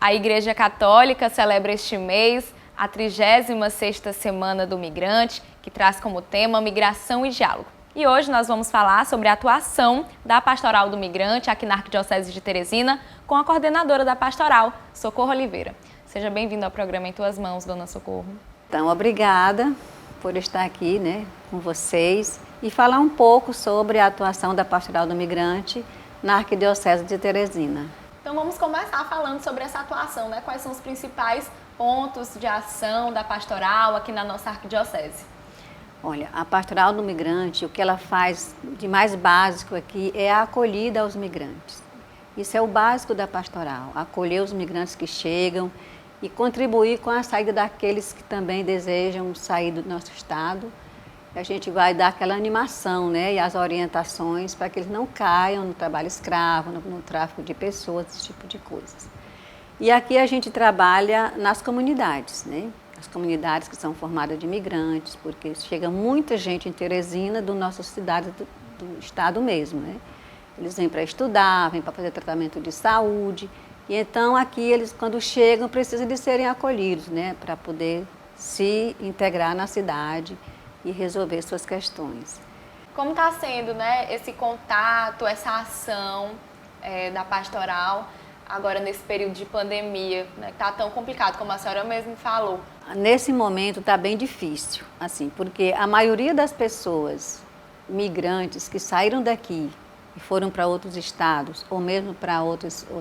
A Igreja Católica celebra este mês a 36ª Semana do Migrante, que traz como tema migração e diálogo. E hoje nós vamos falar sobre a atuação da Pastoral do Migrante aqui na Arquidiocese de Teresina com a coordenadora da Pastoral, Socorro Oliveira. Seja bem-vindo ao programa Em Tuas Mãos, Dona Socorro. Então, obrigada por estar aqui, com vocês e falar um pouco sobre a atuação da Pastoral do Migrante na Arquidiocese de Teresina. Então vamos começar falando sobre essa atuação, Quais são os principais pontos de ação da Pastoral aqui na nossa Arquidiocese? Olha, a Pastoral do Migrante, o que ela faz de mais básico aqui é a acolhida aos migrantes. Isso é o básico da Pastoral, acolher os migrantes que chegam e contribuir com a saída daqueles que também desejam sair do nosso estado. A gente vai dar aquela animação, e as orientações para que eles não caiam no trabalho escravo, no tráfico de pessoas, esse tipo de coisas. E aqui a gente trabalha nas comunidades, As comunidades que são formadas de imigrantes, porque chega muita gente em Teresina do nossa cidade, do estado mesmo, Eles vêm para estudar, vêm para fazer tratamento de saúde, e então aqui eles, quando chegam, precisam de serem acolhidos, para poder se integrar na cidade e resolver suas questões. Como está sendo, esse contato, essa ação da Pastoral agora nesse período de pandemia, que está tão complicado, como a senhora mesmo falou? Nesse momento está bem difícil, porque a maioria das pessoas migrantes que saíram daqui e foram para outros estados, ou mesmo para outras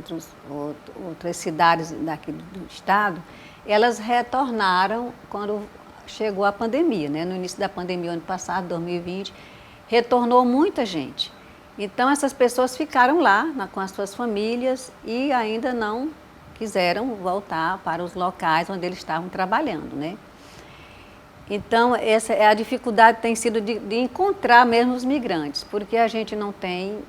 cidades daqui do estado, elas retornaram quando chegou a pandemia, No início da pandemia, ano passado, 2020, retornou muita gente. Então, essas pessoas ficaram lá com as suas famílias e ainda não quiseram voltar para os locais onde eles estavam trabalhando, Então, essa é a dificuldade tem sido de encontrar mesmo os migrantes, porque a gente não tem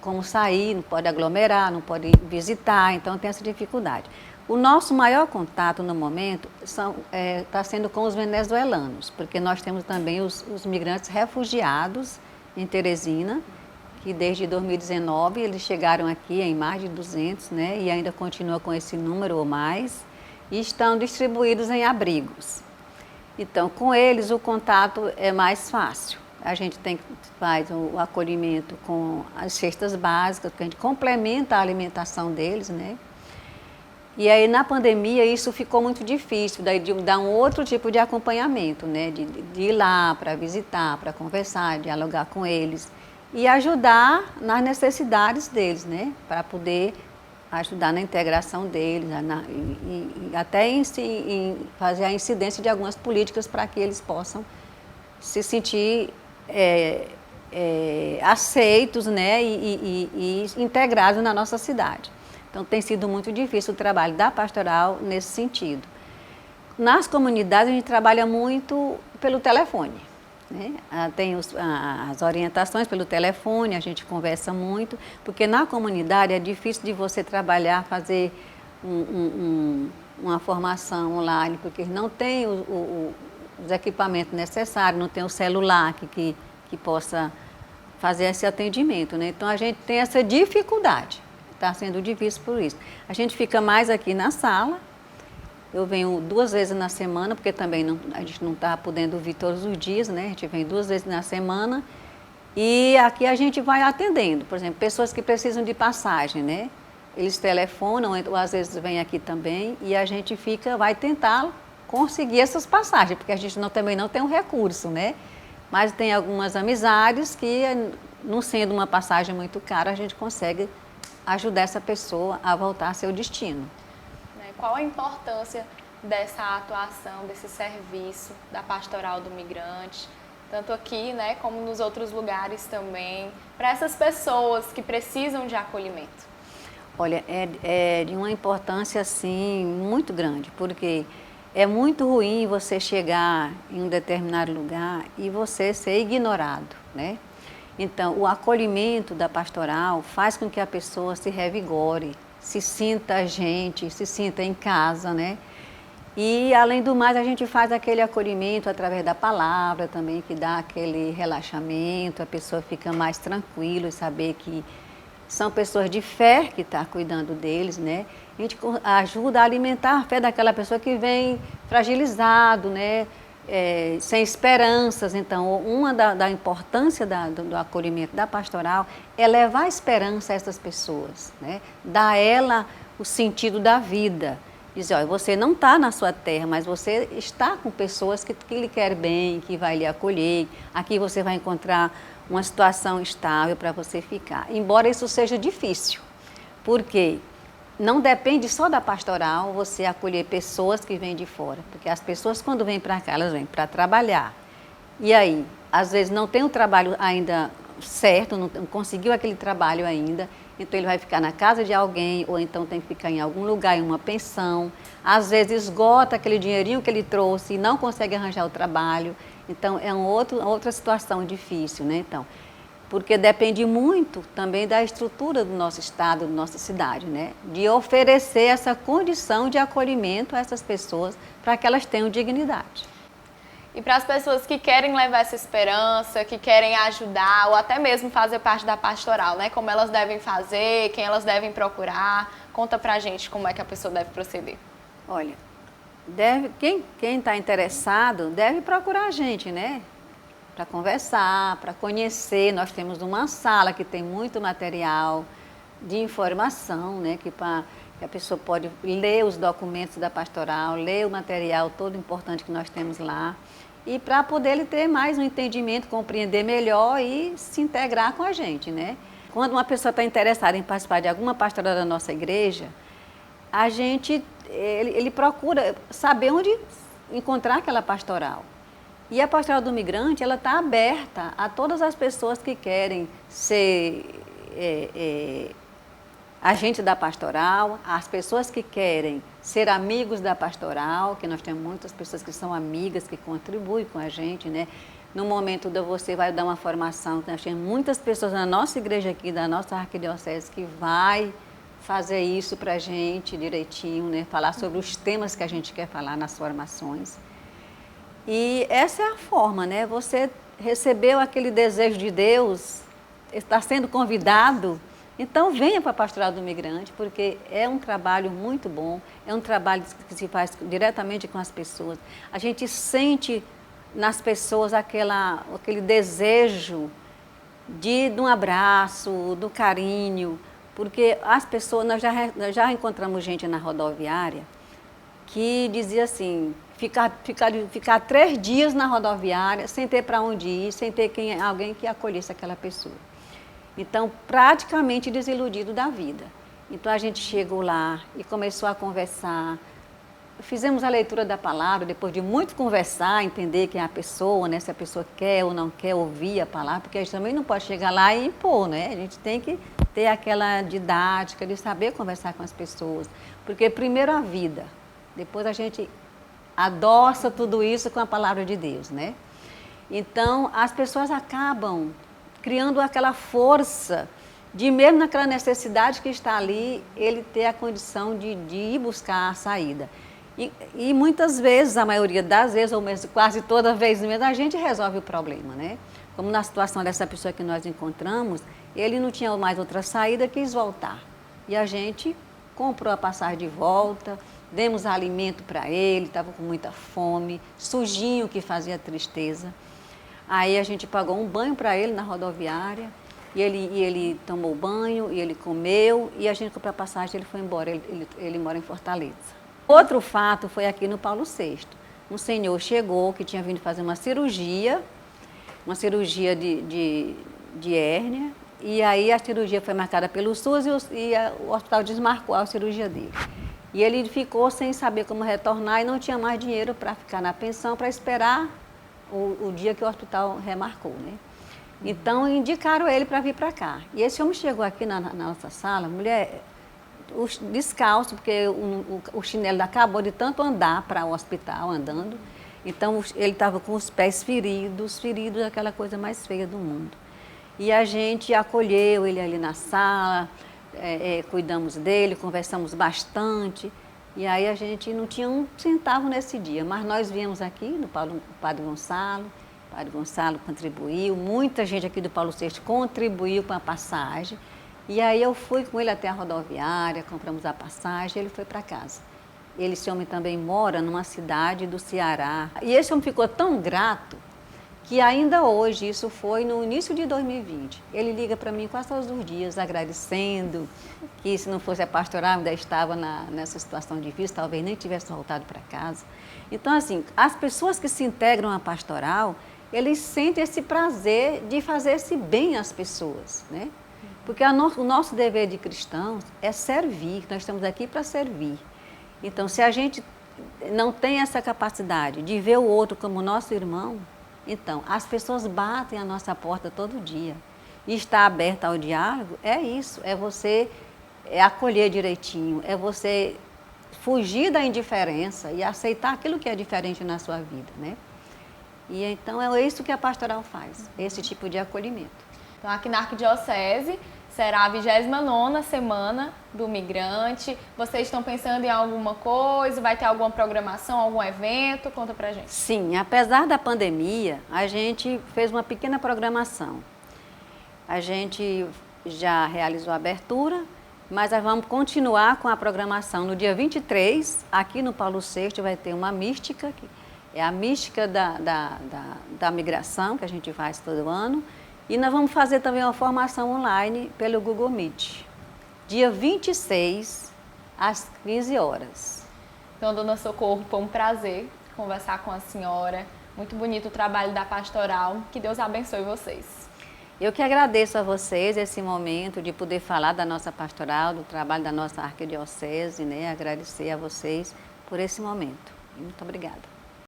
como sair, não pode aglomerar, não pode visitar, então tem essa dificuldade. O nosso maior contato no momento está sendo com os venezuelanos, porque nós temos também os migrantes refugiados em Teresina, que desde 2019 eles chegaram aqui em mais de 200, e ainda continua com esse número ou mais, e estão distribuídos em abrigos. Então, com eles o contato é mais fácil. A gente faz o acolhimento com as cestas básicas, porque a gente complementa a alimentação deles, E aí, na pandemia, isso ficou muito difícil, daí de dar um outro tipo de acompanhamento, de ir lá para visitar, para conversar, dialogar com eles e ajudar nas necessidades deles, para poder ajudar na integração deles e até em fazer a incidência de algumas políticas para que eles possam se sentir aceitos, e integrados na nossa cidade. Então, tem sido muito difícil o trabalho da Pastoral nesse sentido. Nas comunidades, a gente trabalha muito pelo telefone, Tem as orientações pelo telefone, a gente conversa muito, porque na comunidade é difícil de você trabalhar, fazer uma formação online, porque não tem os equipamentos necessários, não tem o celular que possa fazer esse atendimento, Então, a gente tem essa dificuldade. Está sendo difícil por isso. A gente fica mais aqui na sala. Eu venho 2 vezes na semana, porque também a gente não está podendo vir todos os dias, A gente vem 2 vezes na semana. E aqui a gente vai atendendo. Por exemplo, pessoas que precisam de passagem, Eles telefonam, ou às vezes vêm aqui também, e a gente vai tentar conseguir essas passagens, porque a gente também não tem um recurso, Mas tem algumas amizades que, não sendo uma passagem muito cara, a gente consegue ajudar essa pessoa a voltar ao seu destino. Qual a importância dessa atuação, desse serviço da Pastoral do Migrante, tanto aqui, como nos outros lugares também, para essas pessoas que precisam de acolhimento? Olha, é de uma importância, muito grande, porque é muito ruim você chegar em um determinado lugar e você ser ignorado, Então, o acolhimento da pastoral faz com que a pessoa se revigore, se sinta se sinta em casa, E, além do mais, a gente faz aquele acolhimento através da palavra também, que dá aquele relaxamento, a pessoa fica mais tranquila e saber que são pessoas de fé que estão cuidando deles, né? A gente ajuda a alimentar a fé daquela pessoa que vem fragilizado, né? Sem esperanças. Então, uma da importância do acolhimento da pastoral é levar esperança a essas pessoas, né? Dar a ela o sentido da vida. Dizer, olha, você não está na sua terra, mas você está com pessoas que lhe querem bem, que vai lhe acolher. Aqui você vai encontrar uma situação estável para você ficar. Embora isso seja difícil, porque não depende só da pastoral você acolher pessoas que vêm de fora. Porque as pessoas, quando vêm para cá, elas vêm para trabalhar. E aí, às vezes não tem o trabalho ainda certo, não conseguiu aquele trabalho ainda, então ele vai ficar na casa de alguém, ou então tem que ficar em algum lugar, em uma pensão. Às vezes esgota aquele dinheirinho que ele trouxe e não consegue arranjar o trabalho. Então é outra situação difícil, né? Então, porque depende muito também da estrutura do nosso estado, da nossa cidade, né? De oferecer essa condição de acolhimento a essas pessoas para que elas tenham dignidade. E para as pessoas que querem levar essa esperança, que querem ajudar ou até mesmo fazer parte da pastoral, né? Como elas devem fazer, quem elas devem procurar. Conta pra gente como é que a pessoa deve proceder. Olha, quem está interessado deve procurar a gente, né? Para conversar, para conhecer. Nós temos uma sala que tem muito material de informação, né? Que a pessoa pode ler os documentos da pastoral, ler o material todo importante que nós temos lá. E para poder ele ter mais um entendimento, compreender melhor e se integrar com a gente, né? Quando uma pessoa está interessada em participar de alguma pastoral da nossa igreja, ele procura saber onde encontrar aquela pastoral. E a pastoral do migrante, ela está aberta a todas as pessoas que querem ser agente da pastoral, as pessoas que querem ser amigos da pastoral, que nós temos muitas pessoas que são amigas, que contribuem com a gente, né? No momento você vai dar uma formação, nós temos muitas pessoas na nossa igreja aqui, da nossa arquidiocese, que vai fazer isso para a gente direitinho, né? Falar sobre os temas que a gente quer falar nas formações. E essa é a forma, né? Você recebeu aquele desejo de Deus, está sendo convidado. Então venha para a Pastoral do Migrante, porque é um trabalho muito bom, é um trabalho que se faz diretamente com as pessoas. A gente sente nas pessoas aquele desejo de um abraço, do carinho, porque as pessoas, nós já encontramos gente na rodoviária que dizia assim, ficar 3 dias na rodoviária sem ter para onde ir, sem ter alguém que acolhesse aquela pessoa. Então, praticamente desiludido da vida. Então, a gente chegou lá e começou a conversar. Fizemos a leitura da palavra, depois de muito conversar, entender quem é a pessoa, né? Se a pessoa quer ou não quer ouvir a palavra, porque a gente também não pode chegar lá e impor, né? A gente tem que ter aquela didática de saber conversar com as pessoas. Porque primeiro a vida, depois a gente adoça tudo isso com a palavra de Deus, né? Então, as pessoas acabam criando aquela força de, mesmo naquela necessidade que está ali, ele ter a condição de ir buscar a saída. E muitas vezes, a maioria das vezes, ou mesmo quase toda vez mesmo, a gente resolve o problema, né? Como na situação dessa pessoa que nós encontramos, ele não tinha mais outra saída, quis voltar. E a gente comprou a passagem de volta, demos alimento para ele, estava com muita fome, sujinho que fazia tristeza. Aí a gente pagou um banho para ele na rodoviária, e ele tomou banho, e ele comeu, e a gente comprou a passagem, ele foi embora, ele mora em Fortaleza. Outro fato foi aqui no Paulo VI. Um senhor chegou que tinha vindo fazer uma cirurgia de hérnia, e aí a cirurgia foi marcada pelo SUS e o hospital desmarcou a cirurgia dele. E ele ficou sem saber como retornar e não tinha mais dinheiro para ficar na pensão, para esperar o dia que o hospital remarcou, né? Então, indicaram ele para vir para cá. E esse homem chegou aqui na nossa sala, mulher, descalço, porque o chinelo acabou de tanto andar para o hospital, andando. Então, ele estava com os pés feridos, aquela coisa mais feia do mundo. E a gente acolheu ele ali na sala, cuidamos dele, conversamos bastante. E aí a gente não tinha um centavo nesse dia, mas nós viemos aqui no Padre Gonçalo, o Padre Gonçalo contribuiu, muita gente aqui do Paulo VI contribuiu com a passagem. E aí eu fui com ele até a rodoviária, compramos a passagem, ele foi para casa. Esse homem também mora numa cidade do Ceará. E esse homem ficou tão grato que ainda hoje, isso foi no início de 2020, ele liga para mim quase todos os dias, agradecendo, que se não fosse a pastoral, ainda estava nessa situação difícil, talvez nem tivesse voltado para casa. Então, assim, as pessoas que se integram à pastoral, eles sentem esse prazer de fazer esse bem às pessoas, né? Porque o nosso dever de cristãos é servir, nós estamos aqui para servir. Então, se a gente não tem essa capacidade de ver o outro como nosso irmão, então, as pessoas batem a nossa porta todo dia. E estar aberta ao diálogo é isso, é você acolher direitinho, é você fugir da indiferença e aceitar aquilo que é diferente na sua vida, né? E então é isso que a pastoral faz, esse tipo de acolhimento. Então, aqui na Arquidiocese será a 29ª Semana do Migrante. Vocês estão pensando em alguma coisa? Vai ter alguma programação, algum evento? Conta pra gente. Sim, apesar da pandemia, a gente fez uma pequena programação. A gente já realizou a abertura, mas nós vamos continuar com a programação. No dia 23, aqui no Paulo VI, vai ter uma mística, que é a mística da migração, que a gente faz todo ano. E nós vamos fazer também uma formação online pelo Google Meet, dia 26, às 15 horas. Então, Dona Socorro, foi um prazer conversar com a senhora. Muito bonito o trabalho da pastoral. Que Deus abençoe vocês. Eu que agradeço a vocês esse momento de poder falar da nossa pastoral, do trabalho da nossa arquidiocese, né? Agradecer a vocês por esse momento. Muito obrigada.